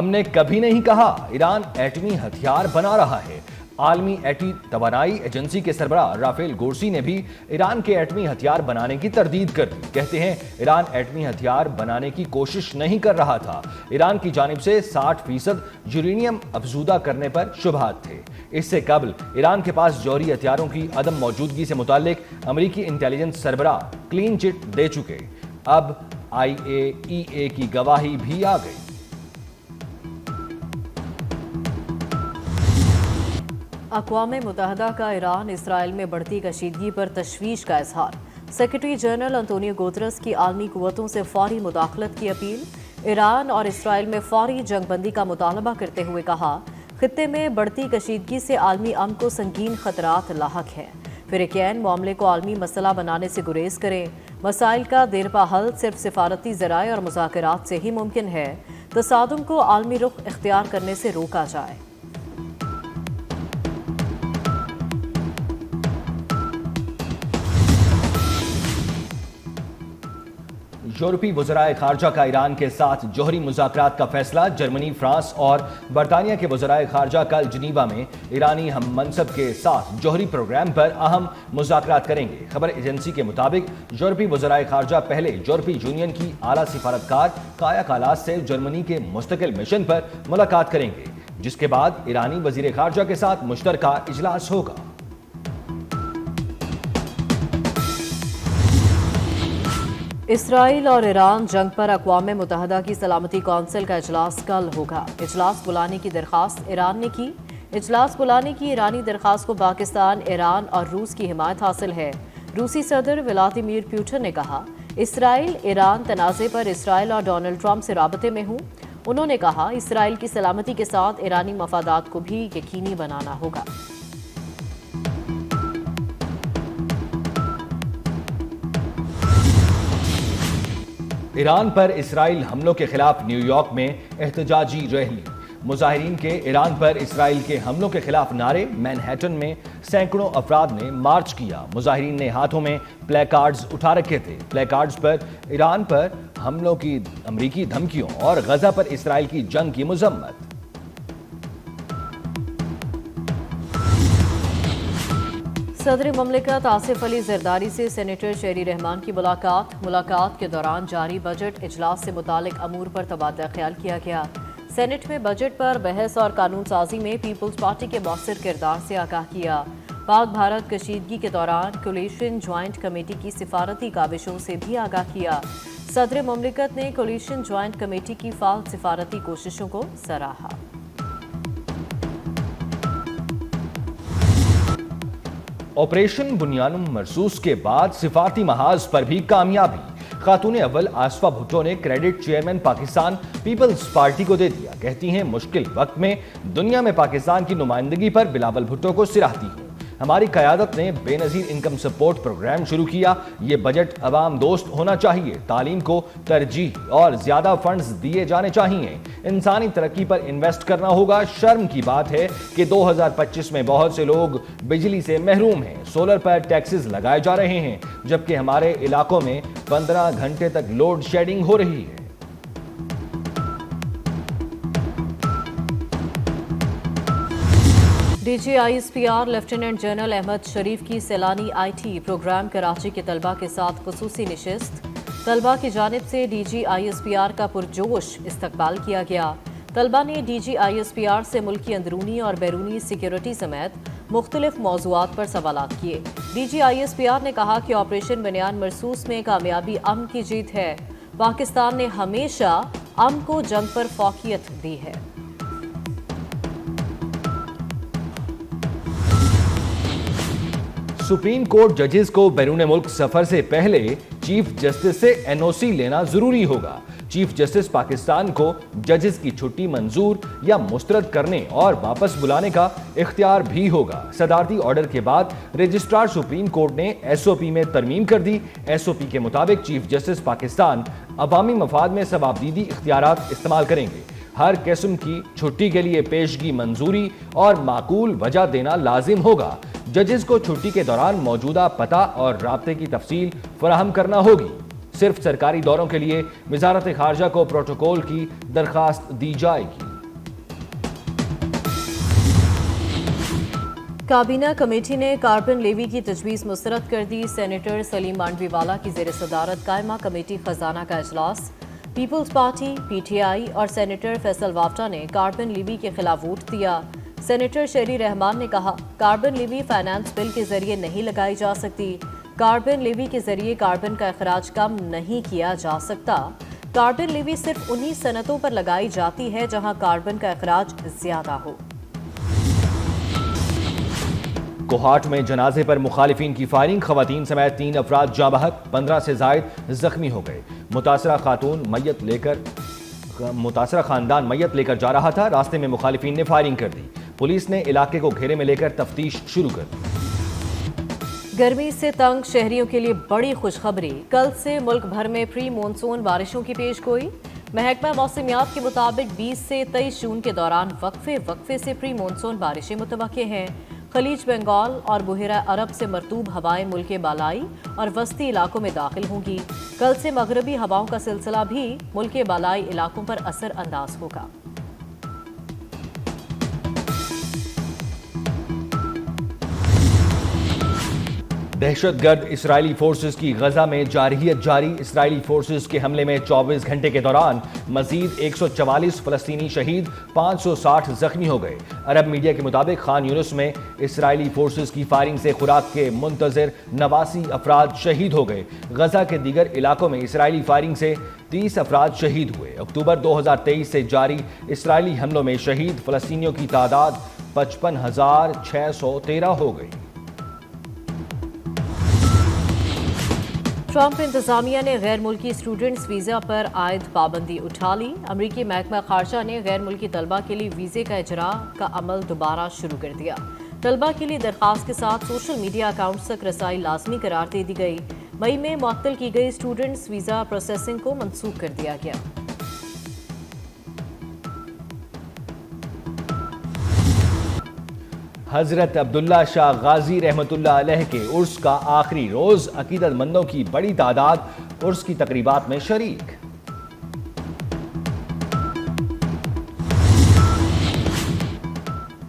ہم نے کبھی نہیں کہا ایران ایٹمی ہتھیار بنا رہا ہے۔ عالمی ایٹمی توانائی ایجنسی کے سربراہ رافیل گورسی نے بھی ایران کے ایٹمی ہتھیار بنانے کی تردید کر دی۔ کہتے ہیں ایران ایٹمی ہتھیار بنانے کی کوشش نہیں کر رہا تھا، ایران کی جانب سے 60% یورینیم افزودہ کرنے پر شبہات تھے۔ اس سے قبل ایران کے پاس جوہری ہتھیاروں کی عدم موجودگی سے متعلق امریکی انٹیلیجنس سربراہ کلین چٹ دے چکے، اب IAEA کی گواہی بھی آ گئی۔ اقوام متحدہ کا ایران اسرائیل میں بڑھتی کشیدگی پر تشویش کا اظہار۔ سیکرٹری جنرل انطونیو گوترس کی عالمی قوتوں سے فوری مداخلت کی اپیل۔ ایران اور اسرائیل میں فوری جنگ بندی کا مطالبہ کرتے ہوئے کہا، خطے میں بڑھتی کشیدگی سے عالمی امن کو سنگین خطرات لاحق ہیں۔ فریقین معاملے کو عالمی مسئلہ بنانے سے گریز کریں۔ مسائل کا دیرپا حل صرف سفارتی ذرائع اور مذاکرات سے ہی ممکن ہے۔ تصادم کو عالمی رخ اختیار کرنے سے روکا جائے۔ یورپی وزرائے خارجہ کا ایران کے ساتھ جوہری مذاکرات کا فیصلہ۔ جرمنی، فرانس اور برطانیہ کے وزرائے خارجہ کل جنیوا میں ایرانی ہم منصب کے ساتھ جوہری پروگرام پر اہم مذاکرات کریں گے۔ خبر ایجنسی کے مطابق یورپی وزرائے خارجہ پہلے یورپی یونین کی اعلیٰ سفارتکار کایا کالاس سے جرمنی کے مستقل مشن پر ملاقات کریں گے، جس کے بعد ایرانی وزیر خارجہ کے ساتھ مشترکہ اجلاس ہوگا۔ اسرائیل اور ایران جنگ پر اقوام متحدہ کی سلامتی کونسل کا اجلاس کل ہوگا۔ اجلاس بلانے کی درخواست ایران نے کی۔ اجلاس بلانے کی ایرانی درخواست کو پاکستان، ایران اور روس کی حمایت حاصل ہے۔ روسی صدر ولادیمیر پوٹن نے کہا، اسرائیل ایران تنازع پر اسرائیل اور ڈونلڈ ٹرمپ سے رابطے میں ہوں۔ انہوں نے کہا، اسرائیل کی سلامتی کے ساتھ ایرانی مفادات کو بھی یقینی بنانا ہوگا۔ ایران پر اسرائیل حملوں کے خلاف نیو یارک میں احتجاجی ریلی۔ مظاہرین کے ایران پر اسرائیل کے حملوں کے خلاف نعرے۔ مینہٹن میں سینکڑوں افراد نے مارچ کیا۔ مظاہرین نے ہاتھوں میں پلے کارڈز اٹھا رکھے تھے۔ پلے کارڈز پر ایران پر حملوں کی امریکی دھمکیوں اور غزہ پر اسرائیل کی جنگ کی مذمت۔ صدر مملکت آصف علی زرداری سے سینیٹر شہری رحمان کی ملاقات کے دوران جاری بجٹ اجلاس سے متعلق امور پر تبادلہ خیال کیا گیا۔ سینیٹ میں بجٹ پر بحث اور قانون سازی میں پیپلز پارٹی کے مؤثر کردار سے آگاہ کیا۔ پاک بھارت کشیدگی کے دوران کولیشن جوائنٹ کمیٹی کی سفارتی کاوشوں سے بھی آگاہ کیا۔ صدر مملکت نے کولیشن جوائنٹ کمیٹی کی فعال سفارتی کوششوں کو سراہا۔ آپریشن بنیان مرصوص کے بعد سفارتی محاذ پر بھی کامیابی۔ خاتون اول آصفہ بھٹو نے کریڈٹ چیئرمین پاکستان پیپلز پارٹی کو دے دیا۔ کہتی ہیں، مشکل وقت میں دنیا میں پاکستان کی نمائندگی پر بلاول بھٹو کو سراہتی ہوں۔ ہماری قیادت نے بے نظیر انکم سپورٹ پروگرام شروع کیا۔ یہ بجٹ عوام دوست ہونا چاہیے، تعلیم کو ترجیح اور زیادہ فنڈز دیے جانے چاہیے، انسانی ترقی پر انویسٹ کرنا ہوگا۔ شرم کی بات ہے کہ 2025 میں بہت سے لوگ بجلی سے محروم ہیں، سولر پر ٹیکسز لگائے جا رہے ہیں، جبکہ ہمارے علاقوں میں 15 گھنٹے تک لوڈ شیڈنگ ہو رہی ہے۔ D G ISPR lieutenant general Ahmed Sharif کی سیلانی IT پروگرام کراچی کے طلبہ کے ساتھ خصوصی نشست۔ طلبہ کی جانب سے ڈی جی ISPR کا پرجوش استقبال کیا گیا۔ طلبہ نے ڈی جی ISPR سے ملکی اندرونی اور بیرونی سیکیورٹی سمیت مختلف موضوعات پر سوالات کیے۔ ڈی جی ISPR نے کہا کہ آپریشن بنیان مرصوص میں کامیابی امن کی جیت ہے۔ پاکستان نے ہمیشہ امن کو جنگ پر فوقیت دی ہے۔ سپریم کورٹ ججز کو بیرون ملک سفر سے پہلے چیف جسٹس سے NOC لینا ضروری ہوگا۔ چیف جسٹس پاکستان کو ججز کی چھٹی منظور یا مسترد کرنے اور واپس بلانے کا اختیار بھی ہوگا۔ صدارتی آرڈر کے بعد رجسٹرار سپریم کورٹ نے SOP میں ترمیم کر دی۔ SOP کے مطابق چیف جسٹس پاکستان عوامی مفاد میں ثوابدیدی اختیارات استعمال کریں گے۔ ہر قسم کی چھٹی کے لیے پیشگی منظوری اور معقول وجہ دینا لازم ہوگا۔ ججز کو چھٹی کے دوران موجودہ پتہ اور رابطے کی تفصیل فراہم کرنا ہوگی۔ صرف سرکاری دوروں کے لیے وزارت خارجہ کو پروٹوکول کی درخواست دی جائے گی۔ کابینہ کمیٹی نے کاربن لیوی کی تجویز مسترد کر دی۔ سینیٹر سلیم مانڈوی والا کی زیر صدارت قائمہ کمیٹی خزانہ کا اجلاس۔ پیپلز پارٹی، پی ٹی آئی اور سینیٹر فیصل وافٹا نے کاربن لیوی کے خلاف ووٹ دیا۔ سینیٹر شہری رحمان نے کہا، کاربن لیوی فائنانس بل کے ذریعے نہیں لگائی جا سکتی۔ کاربن لیوی کے ذریعے کاربن کا اخراج کم نہیں کیا جا سکتا۔ کاربن لیوی صرف انہی صنعتوں پر لگائی جاتی ہے جہاں کاربن کا اخراج زیادہ ہو۔ کوہاٹ میں جنازے پر مخالفین کی فائرنگ، خواتین سمیت 3 افراد جاں بحق، 15 سے زائد زخمی ہو گئے۔ متاثرہ خاندان میت لے کر جا رہا تھا، راستے میں مخالفین نے فائرنگ کر دی۔ پولیس نے علاقے کو گھیرے میں لے کر تفتیش شروع کر دی۔ گرمی سے تنگ شہریوں کے لیے بڑی خوشخبری، کل سے ملک بھر میں پری مونسون بارشوں کی پیش گوئی۔ محکمہ موسمیات کے مطابق 20 سے 23 جون کے دوران وقفے سے پری مونسون بارشیں متوقع ہیں۔ خلیج بنگال اور بحیرہ عرب سے مرطوب ہوائیں ملک کے بالائی اور وسطی علاقوں میں داخل ہوں گی۔ کل سے مغربی ہواؤں کا سلسلہ بھی ملک کے بالائی علاقوں پر اثر انداز ہوگا۔ دہشت گرد اسرائیلی فورسز کی غزہ میں جارحیت جاری، اسرائیلی فورسز کے حملے میں 24 گھنٹے کے دوران مزید 144 فلسطینی شہید، 560 زخمی ہو گئے۔ عرب میڈیا کے مطابق خان یونس میں اسرائیلی فورسز کی فائرنگ سے خوراک کے منتظر 89 افراد شہید ہو گئے۔ غزہ کے دیگر علاقوں میں اسرائیلی فائرنگ سے 30 افراد شہید ہوئے۔ اکتوبر 2023 سے جاری اسرائیلی حملوں میں شہید فلسطینیوں کی تعداد 55,613 ہو گئی۔ ٹرمپ انتظامیہ نے غیر ملکی اسٹوڈنٹس ویزا پر عائد پابندی اٹھا لی۔ امریکی محکمہ خارجہ نے غیر ملکی طلبہ کے لیے ویزے کا اجراء کا عمل دوبارہ شروع کر دیا۔ طلبہ کے لیے درخواست کے ساتھ سوشل میڈیا اکاؤنٹس تک رسائی لازمی قرار دے دی گئی۔ مئی میں معطل کی گئی اسٹوڈنٹس ویزا پروسیسنگ کو منسوخ کر دیا گیا۔ حضرت عبداللہ شاہ غازی رحمۃ اللہ علیہ کے عرس کا آخری روز، عقیدت مندوں کی بڑی تعداد عرس کی تقریبات میں شریک۔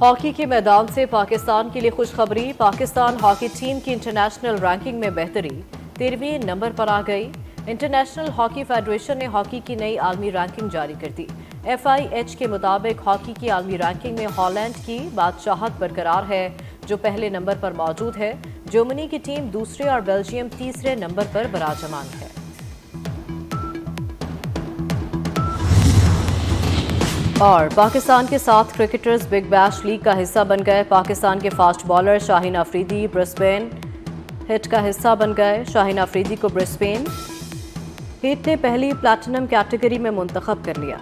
ہاکی کے میدان سے پاکستان کے لیے خوشخبری، پاکستان ہاکی ٹیم کی انٹرنیشنل رینکنگ میں بہتری، 13ویں نمبر پر آ گئی۔ انٹرنیشنل ہاکی فیڈریشن نے ہاکی کی نئی عالمی رینکنگ جاری کر دی۔ FIH کے مطابق ہاکی کی عالمی رینکنگ میں ہالینڈ کی بادشاہت برقرار ہے، جو پہلے نمبر پر موجود ہے۔ جرمنی کی ٹیم دوسرے اور بیلجیم تیسرے نمبر پر براجمان ہے۔ اور پاکستان کے 7 کرکٹرز بگ بیش لیگ کا حصہ بن گئے۔ پاکستان کے فاسٹ بالر شاہین افریدی برسبین ہٹ کا حصہ بن گئے۔ شاہین افریدی کو برسبین ہٹ نے پہلی پلیٹینم کیٹیگری میں منتخب کر لیا۔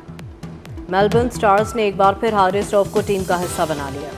میلبورن سٹارز نے ایک بار پھر ہارس روف کو ٹیم کا حصہ بنا لیا۔